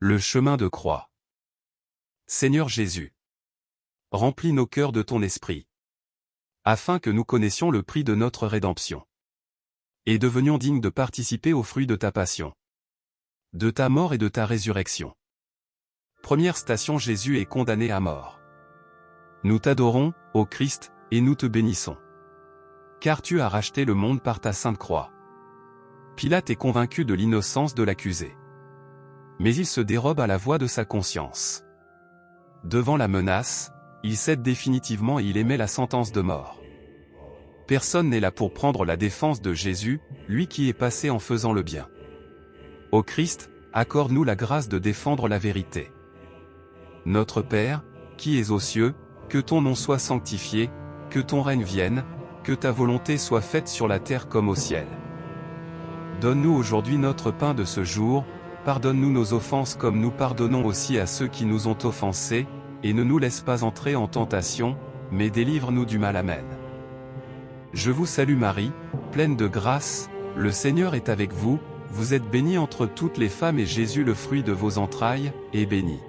Le chemin de croix. Seigneur Jésus, remplis nos cœurs de ton esprit, afin que nous connaissions le prix de notre rédemption, et devenions dignes de participer aux fruits de ta passion, de ta mort et de ta résurrection. Première station: Jésus est condamné à mort. Nous t'adorons, ô Christ, et nous te bénissons, car tu as racheté le monde par ta sainte croix. Pilate est convaincu de l'innocence de l'accusé, mais il se dérobe à la voix de sa conscience. Devant la menace, il cède définitivement et il émet la sentence de mort. Personne n'est là pour prendre la défense de Jésus, lui qui est passé en faisant le bien. Ô Christ, accorde-nous la grâce de défendre la vérité. Notre Père, qui es aux cieux, que ton nom soit sanctifié, que ton règne vienne, que ta volonté soit faite sur la terre comme au ciel. Donne-nous aujourd'hui notre pain de ce jour, pardonne-nous nos offenses comme nous pardonnons aussi à ceux qui nous ont offensés, et ne nous laisse pas entrer en tentation, mais délivre-nous du mal. Amen. Je vous salue Marie, pleine de grâce, le Seigneur est avec vous, vous êtes bénie entre toutes les femmes et Jésus le fruit de vos entrailles, est béni.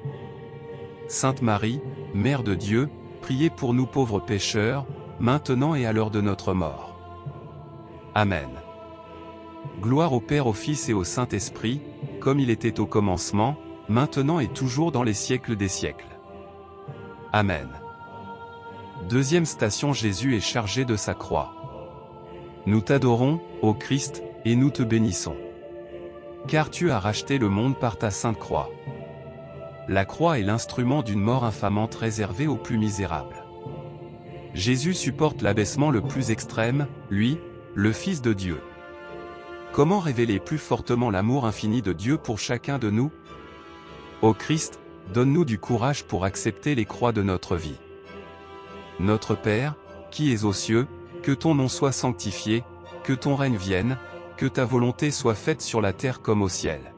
Sainte Marie, Mère de Dieu, priez pour nous pauvres pécheurs, maintenant et à l'heure de notre mort. Amen. Gloire au Père, au Fils et au Saint-Esprit, comme il était au commencement, maintenant et toujours dans les siècles des siècles. Amen. Deuxième station: Jésus est chargé de sa croix. Nous t'adorons, ô Christ, et nous te bénissons, car tu as racheté le monde par ta sainte croix. La croix est l'instrument d'une mort infamante réservée aux plus misérables. Jésus supporte l'abaissement le plus extrême, lui, le Fils de Dieu. Comment révéler plus fortement l'amour infini de Dieu pour chacun de nous? Ô Christ, donne-nous du courage pour accepter les croix de notre vie. Notre Père, qui es aux cieux, que ton nom soit sanctifié, que ton règne vienne, que ta volonté soit faite sur la terre comme au ciel.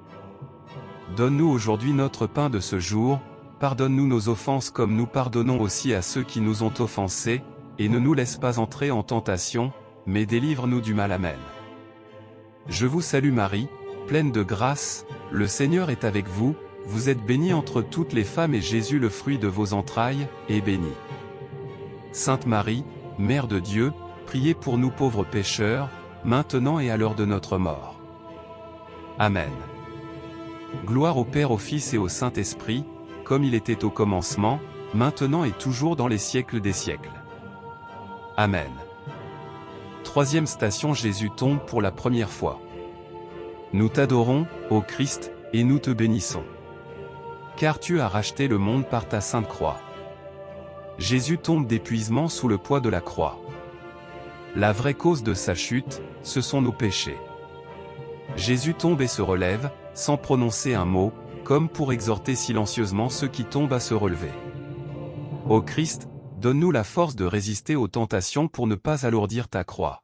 Donne-nous aujourd'hui notre pain de ce jour, pardonne-nous nos offenses comme nous pardonnons aussi à ceux qui nous ont offensés, et ne nous laisse pas entrer en tentation, mais délivre-nous du mal. Amen. Je vous salue Marie, pleine de grâce, le Seigneur est avec vous, vous êtes bénie entre toutes les femmes et Jésus le fruit de vos entrailles, est béni. Sainte Marie, Mère de Dieu, priez pour nous pauvres pécheurs, maintenant et à l'heure de notre mort. Amen. Gloire au Père, au Fils et au Saint-Esprit, comme il était au commencement, maintenant et toujours dans les siècles des siècles. Amen. Troisième station: Jésus tombe pour la première fois. Nous t'adorons, ô Christ, et nous te bénissons, car tu as racheté le monde par ta sainte croix. Jésus tombe d'épuisement sous le poids de la croix. La vraie cause de sa chute, ce sont nos péchés. Jésus tombe et se relève, sans prononcer un mot, comme pour exhorter silencieusement ceux qui tombent à se relever. Ô Christ, donne-nous la force de résister aux tentations pour ne pas alourdir ta croix.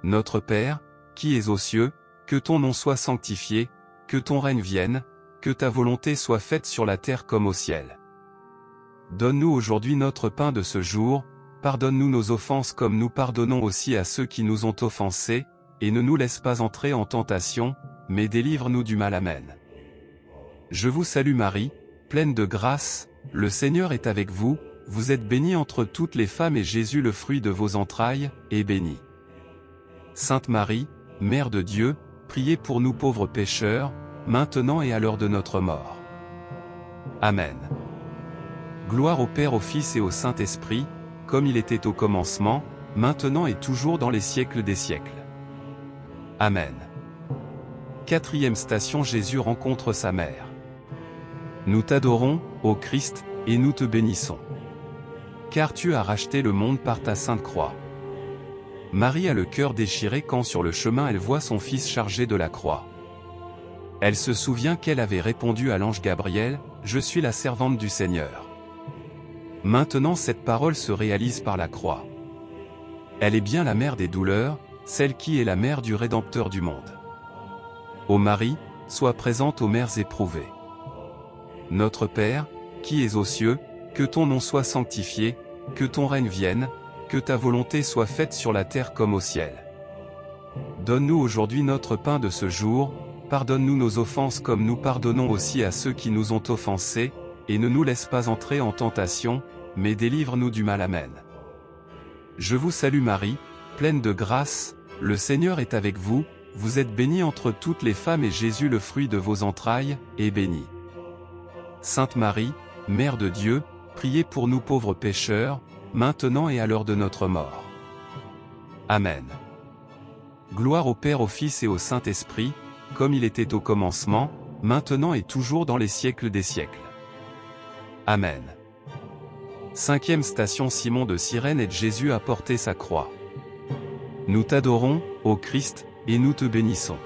Notre Père, qui es aux cieux, que ton nom soit sanctifié, que ton règne vienne, que ta volonté soit faite sur la terre comme au ciel. Donne-nous aujourd'hui notre pain de ce jour, pardonne-nous nos offenses comme nous pardonnons aussi à ceux qui nous ont offensés, et ne nous laisse pas entrer en tentation, mais délivre-nous du mal. Amen. Je vous salue Marie, pleine de grâce, le Seigneur est avec vous, vous êtes bénie entre toutes les femmes et Jésus le fruit de vos entrailles, est béni. Sainte Marie, Mère de Dieu, priez pour nous pauvres pécheurs, maintenant et à l'heure de notre mort. Amen. Gloire au Père, au Fils et au Saint-Esprit, comme il était au commencement, maintenant et toujours dans les siècles des siècles. Amen. Quatrième station: Jésus rencontre sa mère. Nous t'adorons, ô Christ, et nous te bénissons, car tu as racheté le monde par ta sainte croix. Marie a le cœur déchiré quand sur le chemin elle voit son fils chargé de la croix. Elle se souvient qu'elle avait répondu à l'ange Gabriel, « Je suis la servante du Seigneur ». Maintenant cette parole se réalise par la croix. Elle est bien la mère des douleurs, celle qui est la mère du Rédempteur du monde. Ô Marie, sois présente aux mères éprouvées. Notre Père, qui es aux cieux, que ton nom soit sanctifié, que ton règne vienne, que ta volonté soit faite sur la terre comme au ciel. Donne-nous aujourd'hui notre pain de ce jour, pardonne-nous nos offenses comme nous pardonnons aussi à ceux qui nous ont offensés, et ne nous laisse pas entrer en tentation, mais délivre-nous du mal. Amen. Je vous salue Marie, pleine de grâce, le Seigneur est avec vous, vous êtes bénie entre toutes les femmes et Jésus le fruit de vos entrailles, est béni. Sainte Marie, Mère de Dieu, priez pour nous pauvres pécheurs, maintenant et à l'heure de notre mort. Amen. Gloire au Père, au Fils et au Saint-Esprit, comme il était au commencement, maintenant et toujours dans les siècles des siècles. Amen. Cinquième station, Simon de Cyrène aide Jésus à porter sa croix. Nous t'adorons, ô Christ, et nous te bénissons.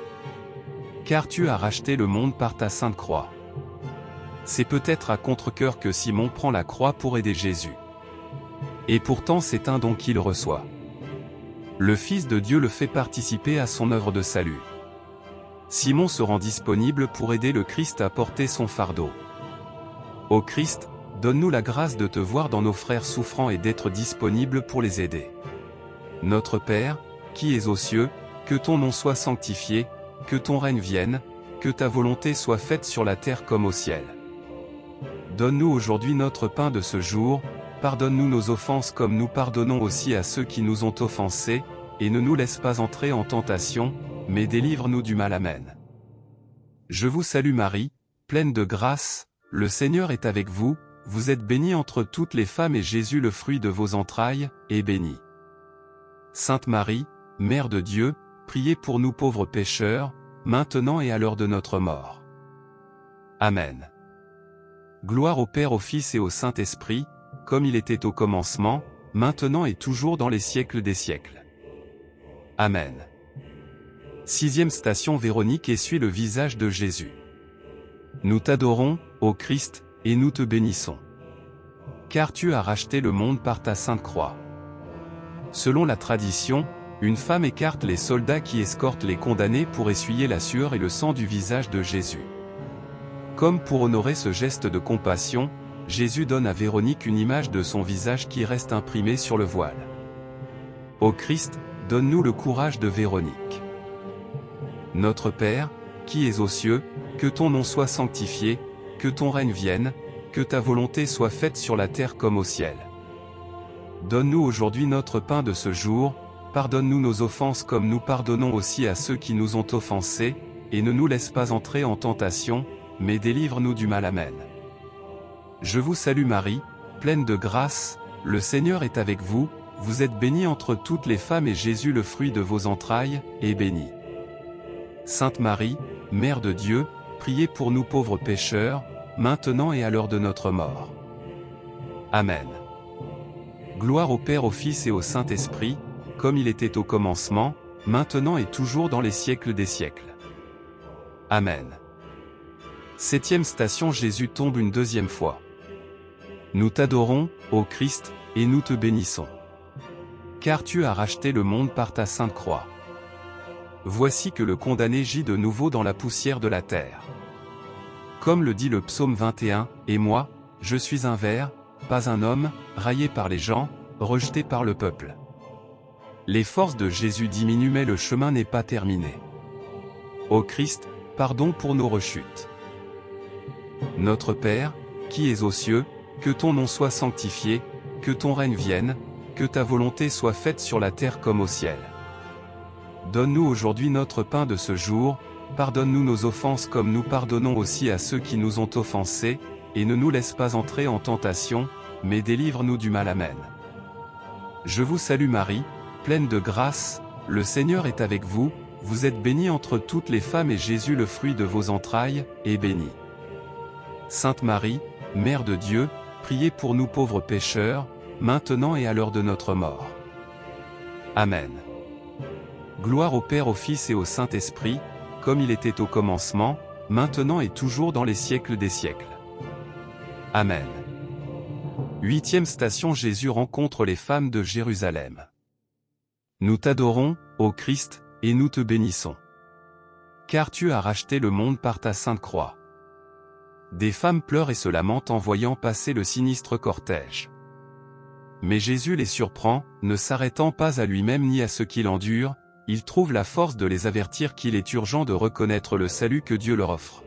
Car tu as racheté le monde par ta sainte croix. C'est peut-être à contre-cœur que Simon prend la croix pour aider Jésus. Et pourtant c'est un don qu'il reçoit. Le Fils de Dieu le fait participer à son œuvre de salut. Simon se rend disponible pour aider le Christ à porter son fardeau. Ô Christ, donne-nous la grâce de te voir dans nos frères souffrants et d'être disponible pour les aider. Notre Père, qui es aux cieux, que ton nom soit sanctifié, que ton règne vienne, que ta volonté soit faite sur la terre comme au ciel. Donne-nous aujourd'hui notre pain de ce jour, pardonne-nous nos offenses comme nous pardonnons aussi à ceux qui nous ont offensés, et ne nous laisse pas entrer en tentation, mais délivre-nous du mal. Amen. Je vous salue Marie, pleine de grâce, le Seigneur est avec vous, vous êtes bénie entre toutes les femmes et Jésus le fruit de vos entrailles, est béni. Sainte Marie, Mère de Dieu, priez pour nous pauvres pécheurs, maintenant et à l'heure de notre mort. Amen. Gloire au Père, au Fils et au Saint-Esprit, comme il était au commencement, maintenant et toujours dans les siècles des siècles. Amen. Sixième station, Véronique essuie le visage de Jésus. Nous t'adorons, ô Christ, et nous te bénissons. Car tu as racheté le monde par ta sainte croix. Selon la tradition, une femme écarte les soldats qui escortent les condamnés pour essuyer la sueur et le sang du visage de Jésus. Comme pour honorer ce geste de compassion, Jésus donne à Véronique une image de son visage qui reste imprimée sur le voile. Ô Christ, donne-nous le courage de Véronique. Notre Père, qui es aux cieux, que ton nom soit sanctifié, que ton règne vienne, que ta volonté soit faite sur la terre comme au ciel. Donne-nous aujourd'hui notre pain de ce jour, pardonne-nous nos offenses comme nous pardonnons aussi à ceux qui nous ont offensés, et ne nous laisse pas entrer en tentation, mais délivre-nous du mal. Amen. Je vous salue Marie, pleine de grâce, le Seigneur est avec vous, vous êtes bénie entre toutes les femmes et Jésus le fruit de vos entrailles, est béni. Sainte Marie, Mère de Dieu, priez pour nous pauvres pécheurs, maintenant et à l'heure de notre mort. Amen. Gloire au Père, au Fils et au Saint-Esprit, comme il était au commencement, maintenant et toujours dans les siècles des siècles. Amen. Septième station, Jésus tombe une deuxième fois. Nous t'adorons, ô Christ, et nous te bénissons. Car tu as racheté le monde par ta sainte croix. Voici que le condamné gît de nouveau dans la poussière de la terre. Comme le dit le psaume 21, « Et moi, je suis un ver, pas un homme, raillé par les gens, rejeté par le peuple. » Les forces de Jésus diminuent mais le chemin n'est pas terminé. Ô Christ, pardon pour nos rechutes. Notre Père, qui es aux cieux, que ton nom soit sanctifié, que ton règne vienne, que ta volonté soit faite sur la terre comme au ciel. Donne-nous aujourd'hui notre pain de ce jour, pardonne-nous nos offenses comme nous pardonnons aussi à ceux qui nous ont offensés, et ne nous laisse pas entrer en tentation, mais délivre-nous du mal. Amen. Je vous salue Marie, pleine de grâce, le Seigneur est avec vous, vous êtes bénie entre toutes les femmes et Jésus le fruit de vos entrailles, est béni. Sainte Marie, Mère de Dieu, priez pour nous pauvres pécheurs, maintenant et à l'heure de notre mort. Amen. Gloire au Père, au Fils et au Saint-Esprit, comme il était au commencement, maintenant et toujours dans les siècles des siècles. Amen. Huitième station, Jésus rencontre les femmes de Jérusalem. Nous t'adorons, ô Christ, et nous te bénissons. Car tu as racheté le monde par ta sainte croix. Des femmes pleurent et se lamentent en voyant passer le sinistre cortège. Mais Jésus les surprend, ne s'arrêtant pas à lui-même ni à ce qu'il endure, ils trouvent la force de les avertir qu'il est urgent de reconnaître le salut que Dieu leur offre.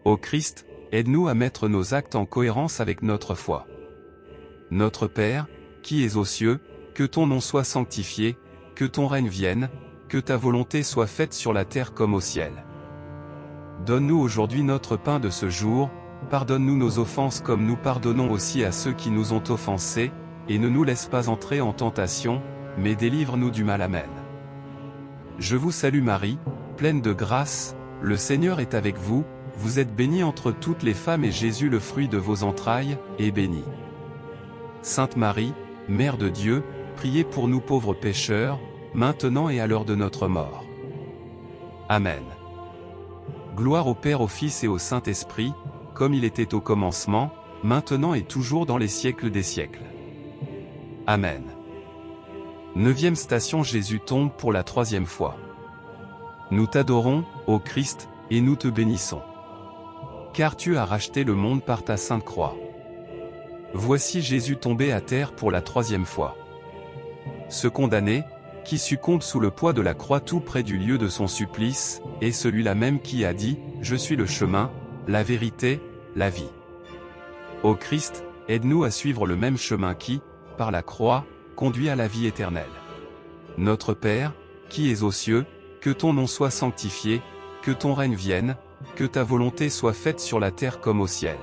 Ô Christ, aide-nous à mettre nos actes en cohérence avec notre foi. Notre Père, qui es aux cieux, que ton nom soit sanctifié, que ton règne vienne, que ta volonté soit faite sur la terre comme au ciel. Donne-nous aujourd'hui notre pain de ce jour, pardonne-nous nos offenses comme nous pardonnons aussi à ceux qui nous ont offensés, et ne nous laisse pas entrer en tentation, mais délivre-nous du mal. Amen. Je vous salue Marie, pleine de grâce, le Seigneur est avec vous, vous êtes bénie entre toutes les femmes et Jésus le fruit de vos entrailles, est béni. Sainte Marie, Mère de Dieu, priez pour nous pauvres pécheurs, maintenant et à l'heure de notre mort. Amen. Gloire au Père, au Fils et au Saint-Esprit, comme il était au commencement, maintenant et toujours dans les siècles des siècles. Amen. 9e station, Jésus tombe pour la 3e fois. Nous t'adorons, ô Christ, et nous te bénissons. Car tu as racheté le monde par ta sainte croix. Voici Jésus tombé à terre pour la 3e fois. Ce condamné, qui succombe sous le poids de la croix tout près du lieu de son supplice, est celui-là même qui a dit « Je suis le chemin, la vérité, la vie ». Ô Christ, aide-nous à suivre le même chemin qui, par la croix, conduit à la vie éternelle. Notre Père, qui es aux cieux, que ton nom soit sanctifié, que ton règne vienne, que ta volonté soit faite sur la terre comme au ciel.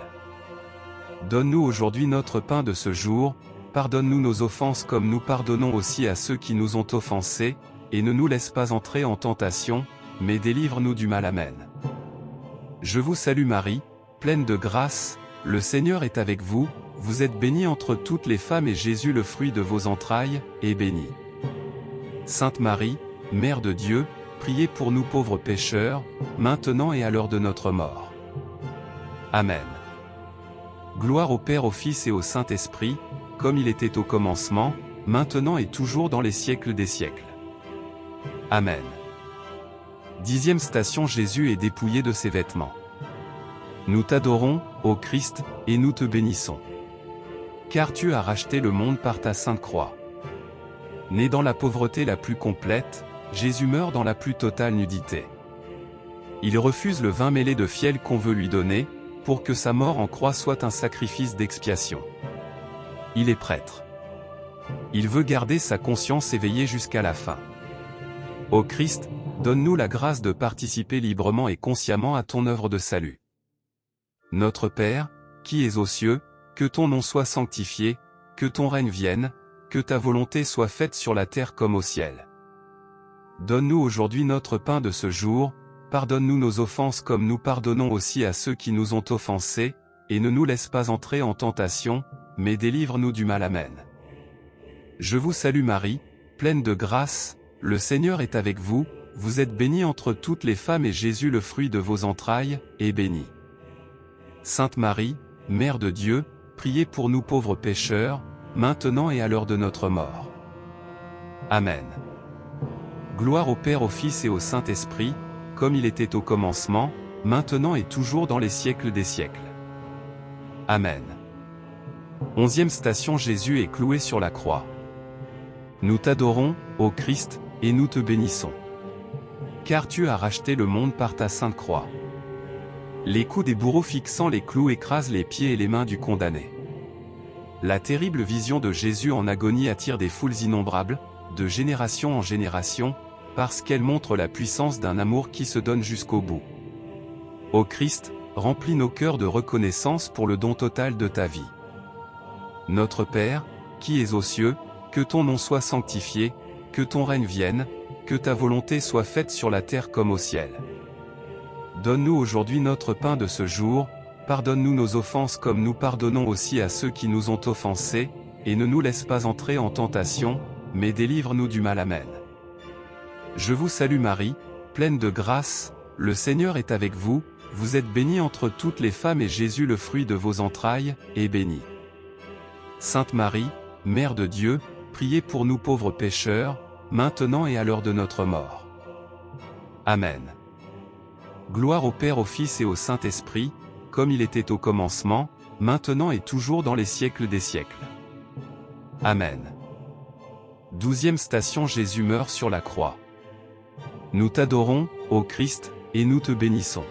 Donne-nous aujourd'hui notre pain de ce jour, pardonne-nous nos offenses comme nous pardonnons aussi à ceux qui nous ont offensés, et ne nous laisse pas entrer en tentation, mais délivre-nous du mal. Amen. Je vous salue Marie, pleine de grâce, le Seigneur est avec vous, vous êtes bénie entre toutes les femmes et Jésus le fruit de vos entrailles, est béni. Sainte Marie, Mère de Dieu, priez pour nous pauvres pécheurs, maintenant et à l'heure de notre mort. Amen. Gloire au Père, au Fils et au Saint-Esprit, comme il était au commencement, maintenant et toujours dans les siècles des siècles. Amen. 10e station, Jésus est dépouillé de ses vêtements. Nous t'adorons, ô Christ, et nous te bénissons. Car tu as racheté le monde par ta sainte croix. Né dans la pauvreté la plus complète, Jésus meurt dans la plus totale nudité. Il refuse le vin mêlé de fiel qu'on veut lui donner, pour que sa mort en croix soit un sacrifice d'expiation. Il est prêtre. Il veut garder sa conscience éveillée jusqu'à la fin. Ô Christ, donne-nous la grâce de participer librement et consciemment à ton œuvre de salut. Notre Père, qui es aux cieux, que ton nom soit sanctifié, que ton règne vienne, que ta volonté soit faite sur la terre comme au ciel. Donne-nous aujourd'hui notre pain de ce jour, pardonne-nous nos offenses comme nous pardonnons aussi à ceux qui nous ont offensés, et ne nous laisse pas entrer en tentation, mais délivre-nous du mal. Amen. Je vous salue Marie, pleine de grâce, le Seigneur est avec vous, vous êtes bénie entre toutes les femmes et Jésus le fruit de vos entrailles, est béni. Sainte Marie, Mère de Dieu, priez pour nous pauvres pécheurs, maintenant et à l'heure de notre mort. Amen. Gloire au Père, au Fils et au Saint-Esprit, comme il était au commencement, maintenant et toujours dans les siècles des siècles. Amen. 11e station, Jésus est cloué sur la croix. Nous t'adorons, ô Christ, et nous te bénissons. Car tu as racheté le monde par ta sainte croix. Les coups des bourreaux fixant les clous écrasent les pieds et les mains du condamné. La terrible vision de Jésus en agonie attire des foules innombrables, de génération en génération, parce qu'elle montre la puissance d'un amour qui se donne jusqu'au bout. Ô Christ, remplis nos cœurs de reconnaissance pour le don total de ta vie. Notre Père, qui es aux cieux, que ton nom soit sanctifié, que ton règne vienne, que ta volonté soit faite sur la terre comme au ciel. Donne-nous aujourd'hui notre pain de ce jour, pardonne-nous nos offenses comme nous pardonnons aussi à ceux qui nous ont offensés, et ne nous laisse pas entrer en tentation, mais délivre-nous du mal. Amen. Je vous salue Marie, pleine de grâce, le Seigneur est avec vous, vous êtes bénie entre toutes les femmes et Jésus le fruit de vos entrailles, est béni. Sainte Marie, Mère de Dieu, priez pour nous pauvres pécheurs, maintenant et à l'heure de notre mort. Amen. Gloire au Père, au Fils et au Saint-Esprit, comme il était au commencement, maintenant et toujours dans les siècles des siècles. Amen. 12e station, Jésus meurt sur la croix. Nous t'adorons, ô Christ, et nous te bénissons.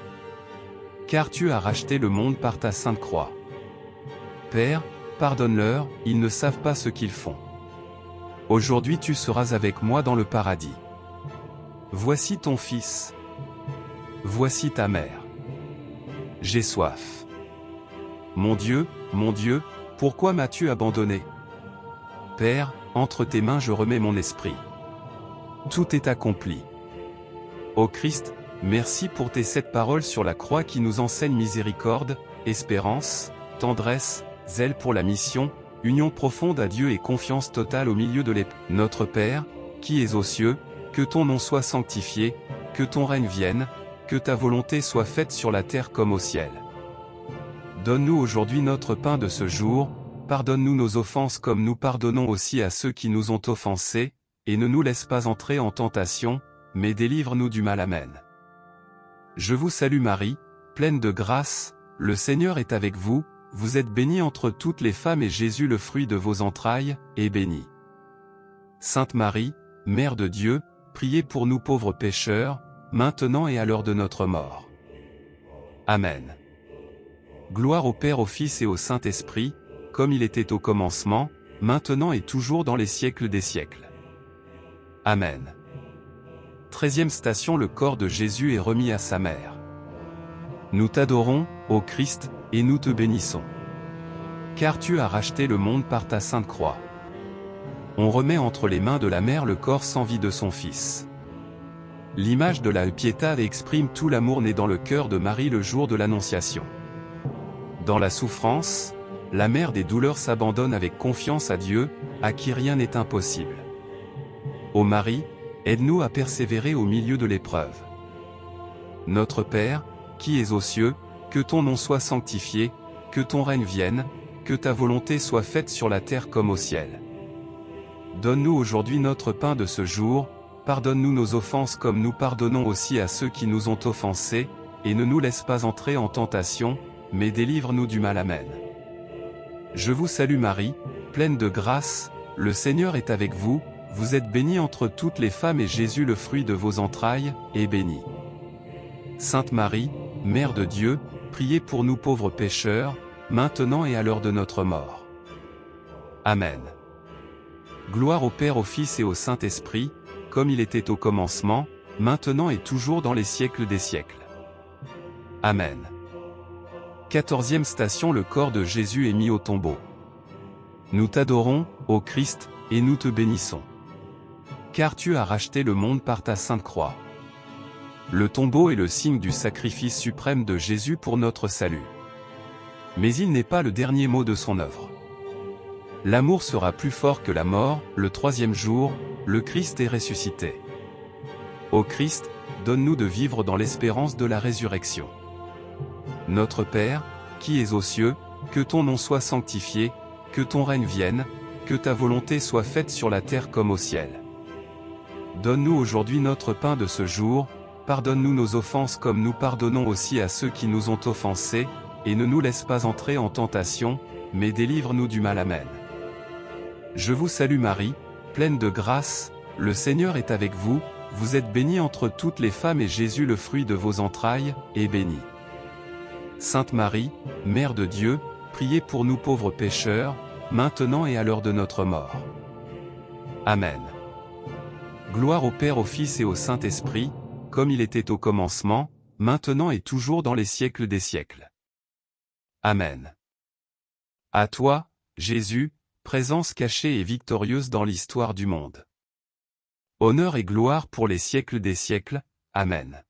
Car tu as racheté le monde par ta sainte croix. Père, pardonne-leur, ils ne savent pas ce qu'ils font. Aujourd'hui tu seras avec moi dans le paradis. Voici ton fils. Voici ta mère. J'ai soif. Mon Dieu, pourquoi m'as-tu abandonné? Père, entre tes mains je remets mon esprit. Tout est accompli. Ô Christ, merci pour tes 7 paroles sur la croix qui nous enseignent miséricorde, espérance, tendresse, zèle pour la mission, union profonde à Dieu et confiance totale au milieu de l'épreuve. Notre Père, qui es aux cieux, que ton nom soit sanctifié, que ton règne vienne, que ta volonté soit faite sur la terre comme au ciel. Donne-nous aujourd'hui notre pain de ce jour, pardonne-nous nos offenses comme nous pardonnons aussi à ceux qui nous ont offensés, et ne nous laisse pas entrer en tentation, mais délivre-nous du mal. Amen. Je vous salue Marie, pleine de grâce, le Seigneur est avec vous, vous êtes bénie entre toutes les femmes et Jésus le fruit de vos entrailles, est béni. Sainte Marie, Mère de Dieu, priez pour nous pauvres pécheurs, maintenant et à l'heure de notre mort. Amen. Gloire au Père, au Fils et au Saint-Esprit, comme il était au commencement, maintenant et toujours dans les siècles des siècles. Amen. 13e station. Le corps de Jésus est remis à sa mère. Nous t'adorons, ô Christ, et nous te bénissons. Car tu as racheté le monde par ta sainte croix. On remet entre les mains de la mère le corps sans vie de son fils. L'image de la Pietà exprime tout l'amour né dans le cœur de Marie le jour de l'Annonciation. Dans la souffrance, la mère des douleurs s'abandonne avec confiance à Dieu, à qui rien n'est impossible. Ô Marie, aide-nous à persévérer au milieu de l'épreuve. Notre Père, qui es aux cieux, que ton nom soit sanctifié, que ton règne vienne, que ta volonté soit faite sur la terre comme au ciel. Donne-nous aujourd'hui notre pain de ce jour, pardonne-nous nos offenses comme nous pardonnons aussi à ceux qui nous ont offensés, et ne nous laisse pas entrer en tentation, mais délivre-nous du mal. Amen. Je vous salue Marie, pleine de grâce, le Seigneur est avec vous, vous êtes bénie entre toutes les femmes et Jésus le fruit de vos entrailles, est béni. Sainte Marie, Mère de Dieu, priez pour nous pauvres pécheurs, maintenant et à l'heure de notre mort. Amen. Gloire au Père, au Fils et au Saint-Esprit, comme il était au commencement, maintenant et toujours dans les siècles des siècles. Amen. 14e station. Le corps de Jésus est mis au tombeau. Nous t'adorons, ô Christ, et nous te bénissons. Car tu as racheté le monde par ta sainte croix. Le tombeau est le signe du sacrifice suprême de Jésus pour notre salut. Mais il n'est pas le dernier mot de son œuvre. L'amour sera plus fort que la mort, le 3e jour, le Christ est ressuscité. Ô Christ, donne-nous de vivre dans l'espérance de la résurrection. Notre Père, qui es aux cieux, que ton nom soit sanctifié, que ton règne vienne, que ta volonté soit faite sur la terre comme au ciel. Donne-nous aujourd'hui notre pain de ce jour, pardonne-nous nos offenses comme nous pardonnons aussi à ceux qui nous ont offensés, et ne nous laisse pas entrer en tentation, mais délivre-nous du mal. Amen. Je vous salue Marie, pleine de grâce, le Seigneur est avec vous, vous êtes bénie entre toutes les femmes et Jésus le fruit de vos entrailles, est béni. Sainte Marie, Mère de Dieu, priez pour nous pauvres pécheurs, maintenant et à l'heure de notre mort. Amen. Gloire au Père, au Fils et au Saint-Esprit, comme il était au commencement, maintenant et toujours dans les siècles des siècles. Amen. À toi, Jésus, présence cachée et victorieuse dans l'histoire du monde. Honneur et gloire pour les siècles des siècles. Amen.